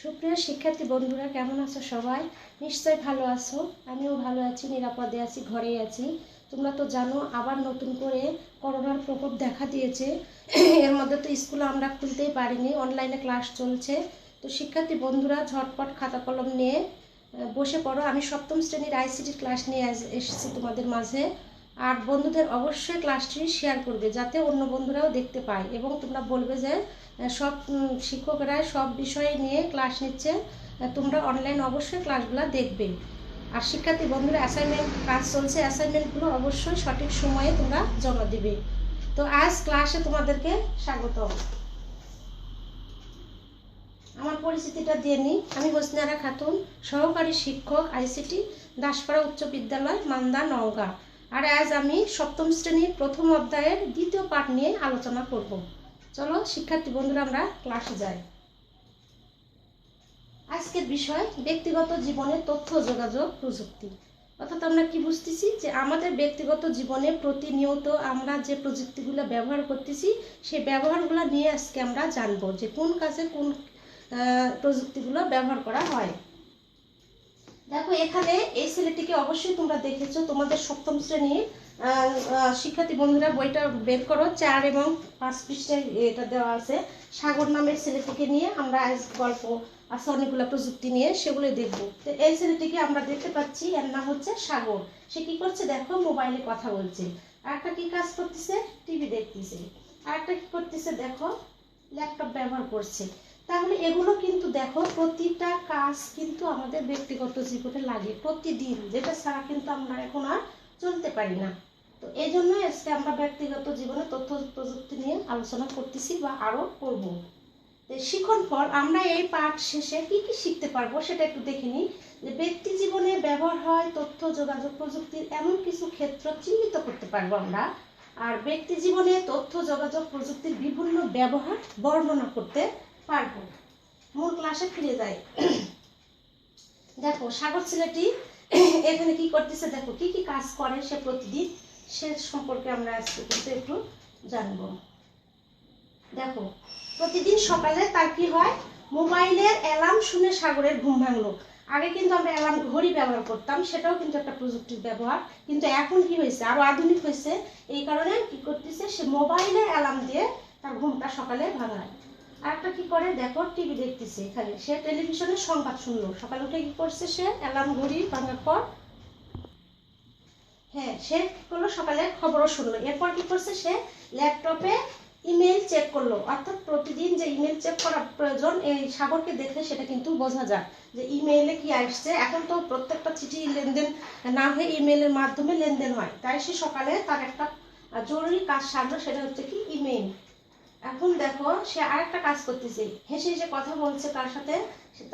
সুপ্রিয় শিক্ষার্থী বন্ধুরা, কেমন আছো সবাই? নিশ্চয়ই ভালো আছো। আমিও ভালো আছি, নিরাপদে আছি, ঘরেই আছি। তোমরা তো জানো আবার নতুন করে করোনার প্রকোপ দেখা দিয়েছে। এর মধ্যে তো স্কুলে আমরা খুলতেই পারিনি, অনলাইনে ক্লাস চলছে। তো শিক্ষার্থী বন্ধুরা ঝটপট খাতা কলম নিয়ে বসে পড়ো। আমি সপ্তম শ্রেণীর আইসিটি ক্লাস নিয়ে এসেছি তোমাদের মাঝে। আর বন্ধুদের অবশ্যই ক্লাসটি শেয়ার করবে যাতে অন্য বন্ধুরাও দেখতে পায়, এবং তোমরা বলবে যে সব শিক্ষকরা সব বিষয় নিয়ে ক্লাস নিচ্ছে, তোমরা অনলাইন অবশ্যই ক্লাসগুলো দেখবে। আর শিক্ষার্থী বন্ধুরা অ্যাসাইনমেন্ট কাজ চলছে, অ্যাসাইনমেন্টগুলো অবশ্যই সঠিক সময়ে তোমরা জমা দিবে। তো আজ ক্লাসে তোমাদেরকে স্বাগত। আমার পরিচিতিটা দিয়ে নিই। আমি হোসনারা খাতুন, সহকারী শিক্ষক আইসিটি, দাসপাড়া উচ্চ বিদ্যালয়, মান্দা, নওগাঁ। আর আজ আমি সপ্তম শ্রেণীর প্রথম অধ্যায়ের দ্বিতীয় পাঠ নিয়ে আলোচনা করব। চলো শিক্ষার্থী বন্ধুরা আমরা ক্লাসে যাই। আজকের বিষয় ব্যক্তিগত জীবনে তথ্য যোগাযোগ প্রযুক্তি। অর্থাৎ আমরা কি বুঝতেছি যে আমাদের ব্যক্তিগত জীবনে প্রতিনিয়ত আমরা যে প্রযুক্তিগুলো ব্যবহার করতেছি সেই ব্যবহারগুলো নিয়ে আজকে আমরা জানবো যে কোন কাজে কোন প্রযুক্তিগুলো ব্যবহার করা হয়। দেখো এখানে এই ছেলেটিকে অবশ্যই তোমরা দেখেছো, তোমাদের সপ্তম শ্রেণীর শিক্ষার্থী বন্ধুরা বইটা বের করো। 4 এবং 5 পৃষ্ঠায় এটা দেওয়া আছে। সাগর নামের ছেলেটিকে নিয়ে আমরা আজ গল্প আছে অনেকগুলো প্রযুক্তি নিয়ে, সেগুলো দেখবো। তো এই ছেলেটিকে আমরা দেখতে পাচ্ছি, এর নাম হচ্ছে সাগর। সে কি করছে দেখো, মোবাইলে কথা বলছে। আর একটা কি কাজ করতেছে, টিভি দেখতেছে। আর একটা কি করতেছে দেখো, ল্যাপটপ ব্যবহার করছে। তাহলে এগুলো কিন্তু দেখো প্রতিটা কাজ কিন্তু আমাদের ব্যক্তিগত জীবনে লাগে প্রতিদিন, যেটা ছাড়া কিন্তু আমরা এখন আর চলতে পারি না। তো এই জন্য আজকে আমরা ব্যক্তিগত জীবনে তথ্য প্রযুক্তি নিয়ে আলোচনা করতেছি বা আরো করব। শিখন ফল আমরা এই পাঠ শেষে কি কি শিখতে পারবো সেটা একটু দেখে নিই। যে ব্যক্তি জীবনে ব্যবহার হয় তথ্য যোগাযোগ প্রযুক্তির এমন কিছু ক্ষেত্র চিহ্নিত করতে পারবো আমরা। আর ব্যক্তি জীবনে তথ্য যোগাযোগ প্রযুক্তির বিভিন্ন ব্যবহার বর্ণনা করতে পারবো। মূল ক্লাসে ফিরে যাই। দেখো সাগর ছেলেটি এখানে কি করতেছে, দেখো কি কি কাজ করে সে প্রতিদিন, সে সম্পর্কে আমরা আজকে কিন্তু একটু জানবো। দেখো প্রতিদিন সকালে তার কি হয়, মোবাইলের অ্যালার্ম শুনে সাগরের ঘুম ভাঙলো। আগে কিন্তু আমরা অ্যালার্ম ঘড়ি ব্যবহার করতাম, সেটাও কিন্তু একটা প্রযুক্তির ব্যবহার। কিন্তু এখন কি হয়েছে, আরো আধুনিক হয়েছে। এই কারণে কি করতেছে, সে মোবাইলের অ্যালার্ম দিয়ে তার ঘুমটা সকালে ভাঙায়। আর একটা কি করে দেখো, টিভি দেখতেছে। এখানে সে টেলিভিশনে সংবাদ শুনলো। সকালে উঠে কি করছে, সে অ্যালার্ম ঘড়ি ভাঙার পর সে কি করলো, সকালে খবরও শুনলো। এরপর কি করছে, সে ল্যাপটপে ইমেল চেক করলো। অর্থাৎ প্রতিদিন যে ইমেল চেক করা প্রয়োজন, এই সাগরকে দেখলে সেটা কিন্তু বোঝা যায় যে ইমেইলে কি আসছে। এখন তো প্রত্যেকটা চিঠি লেনদেন না হয়ে ইমেইলের মাধ্যমে লেনদেন হয়। তাই সে সকালে তার একটা জরুরি কাজ সারলো, সেটা হচ্ছে কি ইমেইল। এখন দেখো সে আরেকটা কাজ করতেছে, হেসে হেসে কথা বলছে কার সাথে,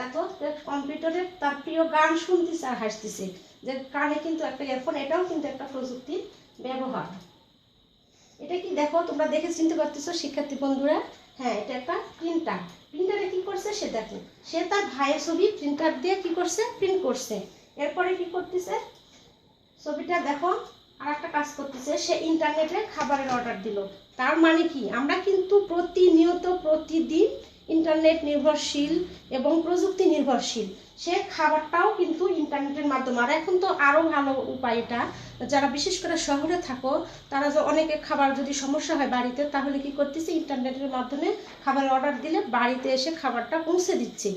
দেখো কম্পিউটারে তার প্রিয় গান শুনতেছে আর হাসতেছে। যে কানে কিন্তু একটা ইয়ারফোন, এটাও কিন্তু একটা প্রযুক্তির ব্যবহার। এটা কি দেখো, তোমরা দেখে চিনতে পারতেছো শিক্ষার্থী বন্ধুরা? এটা একটা প্রিন্টার। প্রিন্টারে কি করছে সে দেখো, সে তার ভাইয়ের ছবি প্রিন্টার দিয়ে কি করছে, প্রিন্ট করছে। এরপরে কি করতেছে, ছবিটা দেখো আর একটা কাজ করতেছে, সে ইন্টারনেটে খাবারের অর্ডার দিল। তার মানে কি, আমরা কিন্তু প্রতিনিয়ত প্রতিদিন ইন্টারনেট নির্ভরশীল এবং প্রযুক্তি নির্ভরশীল। সে খাবারটাও কিন্তু ইন্টারনেটের মাধ্যমে। আর এখন তো আরো ভালো উপায় এটা, যারা বিশেষ করে শহরে থাকো তারা অনেকে খাবার যদি সমস্যা হয় বাড়িতে, তাহলে কি করতেছে, ইন্টারনেটের মাধ্যমে খাবার অর্ডার দিলে বাড়িতে এসে খাবারটা পৌঁছে দিচ্ছে।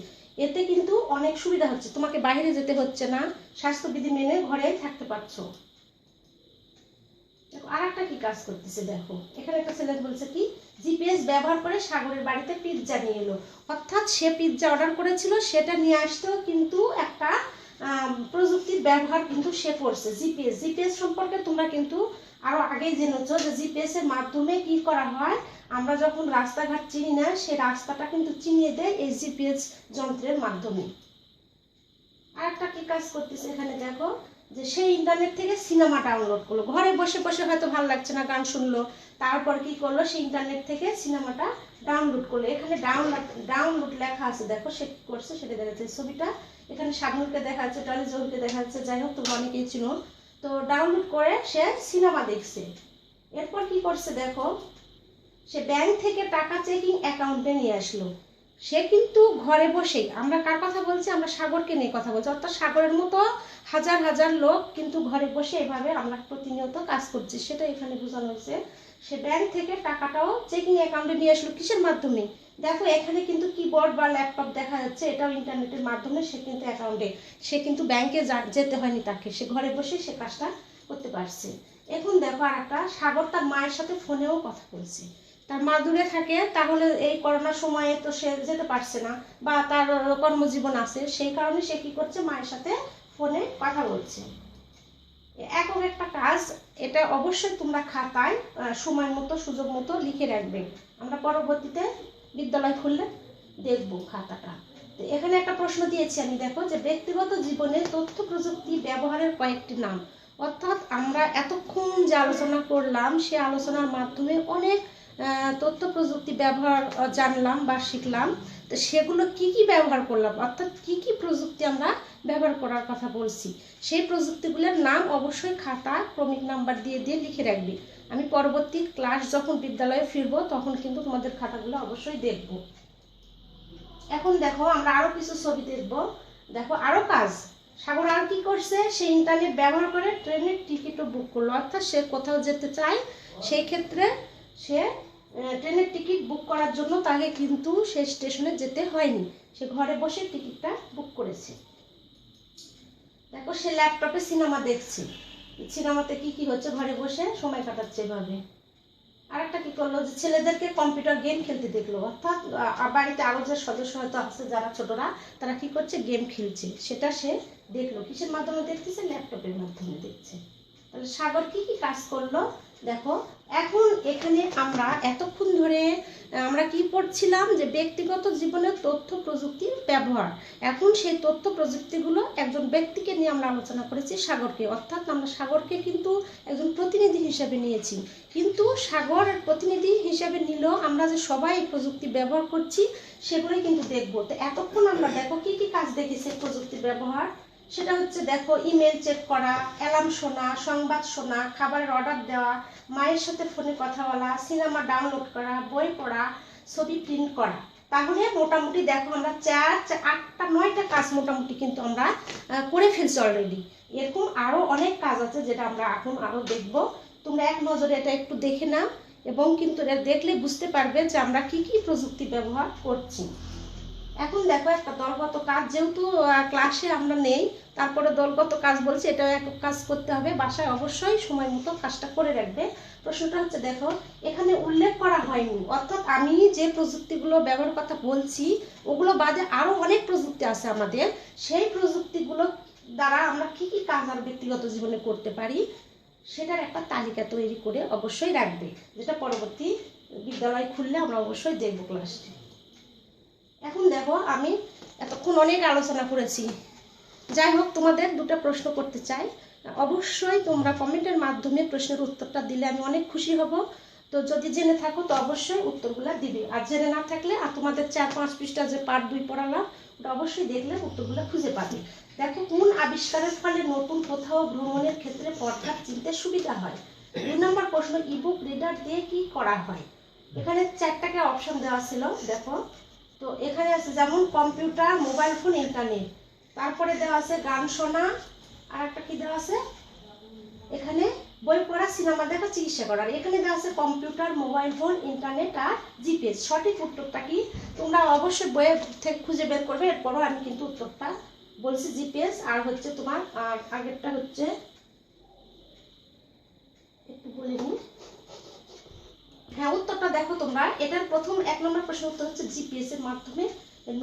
এতে কিন্তু অনেক সুবিধা হচ্ছে, তোমাকে বাইরে যেতে হচ্ছে না, স্বাস্থ্যবিধি মেনে ঘরেই থাকতে পারছো। আর একটা কি কাজ করতেছে দেখো, এখানে একটা ছেলে বলছে কি, জিপিএস ব্যবহার করে সাগরের বাড়িতে পিৎজা নিয়ে এলো। অর্থাৎ সে পিৎজা অর্ডার করেছিল, সেটা নিয়ে আসতেও কিন্তু একটা প্রযুক্তির ব্যবহার কিন্তু সে করছে। জিপিএস সম্পর্কে তোমরা কিন্তু আরো আগেই জেনেছো যে জিপিএস এর মাধ্যমে কি করা হয়, আমরা যখন রাস্তাঘাট চিনি না, সে রাস্তাটা কিন্তু চিনিয়ে দেয় এই জিপিএস যন্ত্রের মাধ্যমে। আর একটা কি কাজ করতেছে এখানে দেখো, যে সে ইন্টারনেট থেকে সিনেমা ডাউনলোড করলো। ঘরে বসে বসে হয়তো ভালো লাগছে না, গান শুনলো, তারপর কি করলো, সে ইন্টারনেট থেকে সিনেমাটা ডাউনলোড করলো। এখানে ডাউনলোড লেখা আছে, দেখো সে কি করছে সেটা দেখা যাচ্ছে। ছবিটা এখানে শাবনুরকে দেখা যাচ্ছে, টলি জহুরকে দেখা যাচ্ছে, যাই হোক তোমরা অনেকেই চিনো। তো ডাউনলোড করে সে সিনেমা দেখছে। এরপর কি করছে দেখো, সে ব্যাংক থেকে টাকা চেকিং অ্যাকাউন্টে নিয়ে আসলো। সে কিন্তু ঘরে বসেই, আমরা কার কথা বলছি, আমরা সাগরকে নিয়ে কথা বলছি, অর্থাৎ সাগরের মতো হাজার হাজার লোক কিন্তু ঘরে বসে এভাবে আমরা প্রতিনিয়ত কাজ করছি, সেটা এখানে বোঝানো হয়েছে। সে ব্যাংক থেকে টাকাটাও চেকিং অ্যাকাউন্টে নিয়ে আসলো, কিসের মাধ্যমে, দেখো এখানে কিন্তু কিবোর্ড বা ল্যাপটপ দেখা যাচ্ছে, এটাও ইন্টারনেটের মাধ্যমে সে কিন্তু অ্যাকাউন্টে, সে কিন্তু ব্যাংকে যেতে হয়নি তাকে, সে ঘরে বসে সে কাজটা করতে পারছে। এখন দেখো আর একটা, সাগর তার মায়ের সাথে ফোনেও কথা বলছে, তার মা দূরে থাকে, তাহলে এই করোনার সময়ে তো সে যেতে পারছে না, বা তার কর্মজীবন আছে, সেই কারণে সে কি করছে, মায়ের সাথে ফোনে কথা বলছে। একক একটা কাজ, এটা অবশ্যই তোমরা খাতায় সময় মতো সুযোগ মতো লিখে রাখবে, আমরা পরবর্তীতে বিদ্যালয় খুললে দেখবো খাতাটা। তো এখানে একটা প্রশ্ন দিয়েছি আমি, দেখো যে ব্যক্তিগত জীবনে তথ্য প্রযুক্তি ব্যবহারের কয়েকটি নাম, অর্থাৎ আমরা এতক্ষণ যে আলোচনা করলাম সে আলোচনার মাধ্যমে অনেক তথ্য প্রযুক্তি ব্যবহার জানলাম বা শিখলাম। তো সেগুলো কি কি ব্যবহার করলাম, অর্থাৎ কি কি প্রযুক্তি আমরা ব্যবহার করার কথা বলছি, সেই প্রযুক্তিগুলোর নাম অবশ্যই খাতা ক্রমিক নাম্বার দিয়ে দিয়ে লিখে রাখবি। আমি পরবর্তী ক্লাস যখন বিদ্যালয়ে ফিরবো তখন কিন্তু তোমাদের খাতাগুলো অবশ্যই দেখব। এখন দেখো আমরা আরো কিছু ছবি দেখব। দেখো আরো কাজ, সাগর আর কি করছে, সে ইন্টারনেট ব্যবহার করে ট্রেনের টিকিটও বুক করলো, অর্থাৎ সে কোথাও যেতে চায়, সেই ক্ষেত্রে সে ট্রেনের টিকিট বুক করার জন্য তাকে কিন্তু সে স্টেশনে যেতে হয়নি, সে ঘরে বসে টিকিটটা বুক করেছে। দেখো সে ল্যাপটপে সিনেমা দেখছে, সিনেমাতে কি কি হচ্ছে, ঘরে বসে সময় কাটাচ্ছে এভাবে। আর একটা কি করলো, যে ছেলেদেরকে কম্পিউটার গেম খেলতে দেখলো, অর্থাৎ বাড়িতে আরো যে সদস্য হয়তো আছে যারা ছোটরা, তারা কি করছে, গেম খেলছে, সেটা সে দেখলো, কিসের মাধ্যমে দেখতেছে, ল্যাপটপের মাধ্যমে দেখছে। তাহলে সাগর কি কি কাজ করলো দেখো। এখন এখানে আমরা এতক্ষণ ধরে আমরা কি পড়ছিলাম, যে ব্যক্তিগত জীবনের তথ্য প্রযুক্তির ব্যবহার। এখন সেই তথ্য প্রযুক্তিগুলো একজন ব্যক্তিকে নিয়ে আমরা আলোচনা করেছি, সাগরকে, অর্থাৎ আমরা সাগরকে কিন্তু একজন প্রতিনিধি হিসেবে নিয়েছি, কিন্তু সাগর প্রতিনিধি হিসেবে নিলেও আমরা যে সবাই প্রযুক্তি ব্যবহার করছি সেগুলোই কিন্তু দেখবো। তো এতক্ষণ আমরা দেখো কি কি কাজ দেখেছি প্রযুক্তির ব্যবহার, সেটা হচ্ছে দেখো ইমেল চেক করা, অ্যালার্ম শোনা, সংবাদ শোনা, খাবারের অর্ডার দেওয়া, মায়ের সাথে ফোনে কথা বলা, সিনেমা ডাউনলোড করা, বই পড়া, ছবি প্রিন্ট করা। তাহলে মোটামুটি দেখো আমরা 8টা-9টা কাজ মোটামুটি কিন্তু আমরা করে ফেলছি অলরেডি। এরকম আরও অনেক কাজ আছে যেটা আমরা এখন আরও দেখব, তোমরা এক নজরে এটা একটু দেখে নাও, এবং কিন্তু এটা দেখলে বুঝতে পারবে যে আমরা কি কি প্রযুক্তি ব্যবহার করছি। এখন দেখো একটা দলগত কাজ, যেহেতু ক্লাসে আমরা নেই তারপরে দলগত কাজ বলছি, এটাও এক কাজ করতে হবে, বাসায় অবশ্যই সময় মতো কাজটা করে রাখবে। প্রশ্নটা হচ্ছে দেখো এখানে উল্লেখ করা হয়নি, অর্থাৎ আমি যে প্রযুক্তিগুলো ব্যবহার কথা বলছি ওগুলো বাদে আরও অনেক প্রযুক্তি আছে আমাদের, সেই প্রযুক্তিগুলো দ্বারা আমরা কি কি কাজ আর ব্যক্তিগত জীবনে করতে পারি সেটার একটা তালিকা তৈরি করে অবশ্যই রাখবে, যেটা পরবর্তী বিদ্যালয় খুললে আমরা অবশ্যই দেখব ক্লাসটি। এখন দেখো আমি এতক্ষণ অনেক আলোচনা করেছি, যাই হোক তোমাদের দুটো প্রশ্ন করতে চাই, অবশ্যই তোমরা কমেন্টের মাধ্যমে প্রশ্নের উত্তরটা দিলে আমি অনেক খুশি হব। তো যদি জেনে থাকো তো অবশ্যই উত্তরগুলো দিবে, আর জেনে না থাকলে আর তোমাদের 4-5 পৃষ্ঠা যে পার্ট 2 পড়ালাম ওটা অবশ্যই দেখলে উত্তরগুলো খুঁজে পাবে। দেখো কোন আবিষ্কারের ফলে নতুন কোথাও ভ্রমণের ক্ষেত্রে পথঘাট চিনতে সুবিধা হয়। 2 নম্বর প্রশ্ন, ইবুক রিডার দিয়ে কি করা হয়। এখানে 4টাকে অপশন দেওয়া ছিল দেখো, তো এখানে আছে যেমন কম্পিউটার, মোবাইল ফোন, ইন্টারনেট, তারপরে দেওয়া আছে গান শোনা, আর একটা কি দেওয়া আছে এখানে বই পড়া, সিনেমা দেখা, চিকিৎসা করা। এখানে দেওয়া আছে কম্পিউটার, মোবাইল ফোন, ইন্টারনেট আর জিপিএস। সঠিক উত্তরটা কি তোমরা অবশ্যই বইয়ের থেকে খুঁজে বের করবে, এরপরও আমি কিন্তু উত্তরটা বলছি জিপিএস, আর হচ্ছে তোমার আগেরটা হচ্ছে একটু বলে নিই, হ্যাঁ উত্তরটা দেখো তোমরা, এটার প্রথম 1 নম্বর প্রশ্ন উত্তর হচ্ছে জিপিএস এর মাধ্যমে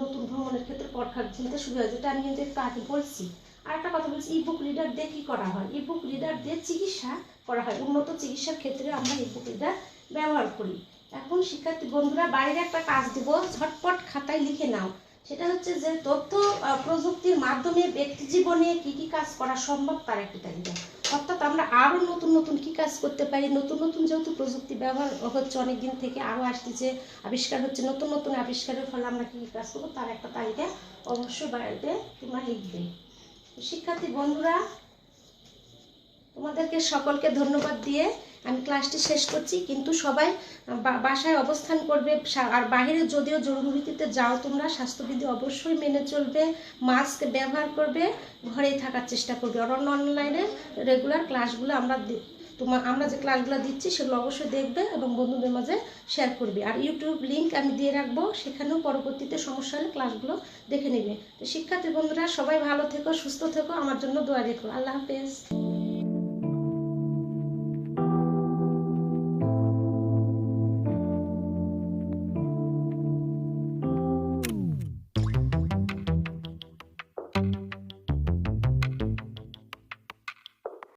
নতুন ভ্রমণের ক্ষেত্রে পথঘাট চিনতে সুবিধা হয়, যেটা আমি কিন্তু একটু আগে বলছি। আর একটা কথা বলছি, ইবুক রিডার দিয়ে কি করা হয়, ইবুক রিডার দিয়ে চিকিৎসা করা হয়, উন্নত চিকিৎসার ক্ষেত্রে আমরা ইবুক রিডার ব্যবহার করি। এখন শিক্ষার্থী বন্ধুরা বাইরে একটা কাজ দেব, ঝটপট খাতায় লিখে নাও, সেটা হচ্ছে যে তথ্য প্রযুক্তির মাধ্যমে ব্যক্তি জীবনে কি কি কাজ করা সম্ভব তার একটা তালিকা, অর্থাৎ আমরা আরও নতুন নতুন কি কাজ করতে পারি, নতুন নতুন যেহেতু প্রযুক্তি ব্যবহার হচ্ছে অনেক দিন থেকে, আরও আসতেছে, আবিষ্কার হচ্ছে, নতুন নতুন আবিষ্কারের ফলে আমরা কি কি কাজ করবো তার একটা তালিকা অবশ্যই বাড়িতে তোমরা লিখবে। শিক্ষার্থী বন্ধুরা তোমাদেরকে সকলকে ধন্যবাদ দিয়ে আমি ক্লাসটি শেষ করছি, কিন্তু সবাই বাসায় অবস্থান করবে। আর বাইরে যদিও জরুরি ভিত্তিতে যাও তোমরা, স্বাস্থ্যবিধি অবশ্যই মেনে চলবে, মাস্ক ব্যবহার করবে, ঘরেই থাকার চেষ্টা করবে। আর অনলাইনে রেগুলার ক্লাসগুলো আমরা যে ক্লাসগুলো দিচ্ছি সেগুলো অবশ্যই দেখবে এবং বন্ধুদের মাঝে শেয়ার করবে। আর ইউটিউব লিঙ্ক আমি দিয়ে রাখবো, সেখানেও পরবর্তীতে সমস্যা হলে ক্লাসগুলো দেখে নেবে। তো শিক্ষার্থী বন্ধুরা সবাই ভালো থেকো, সুস্থ থেকো, আমার জন্য দোয়া রেখো। আল্লাহ হাফেজ।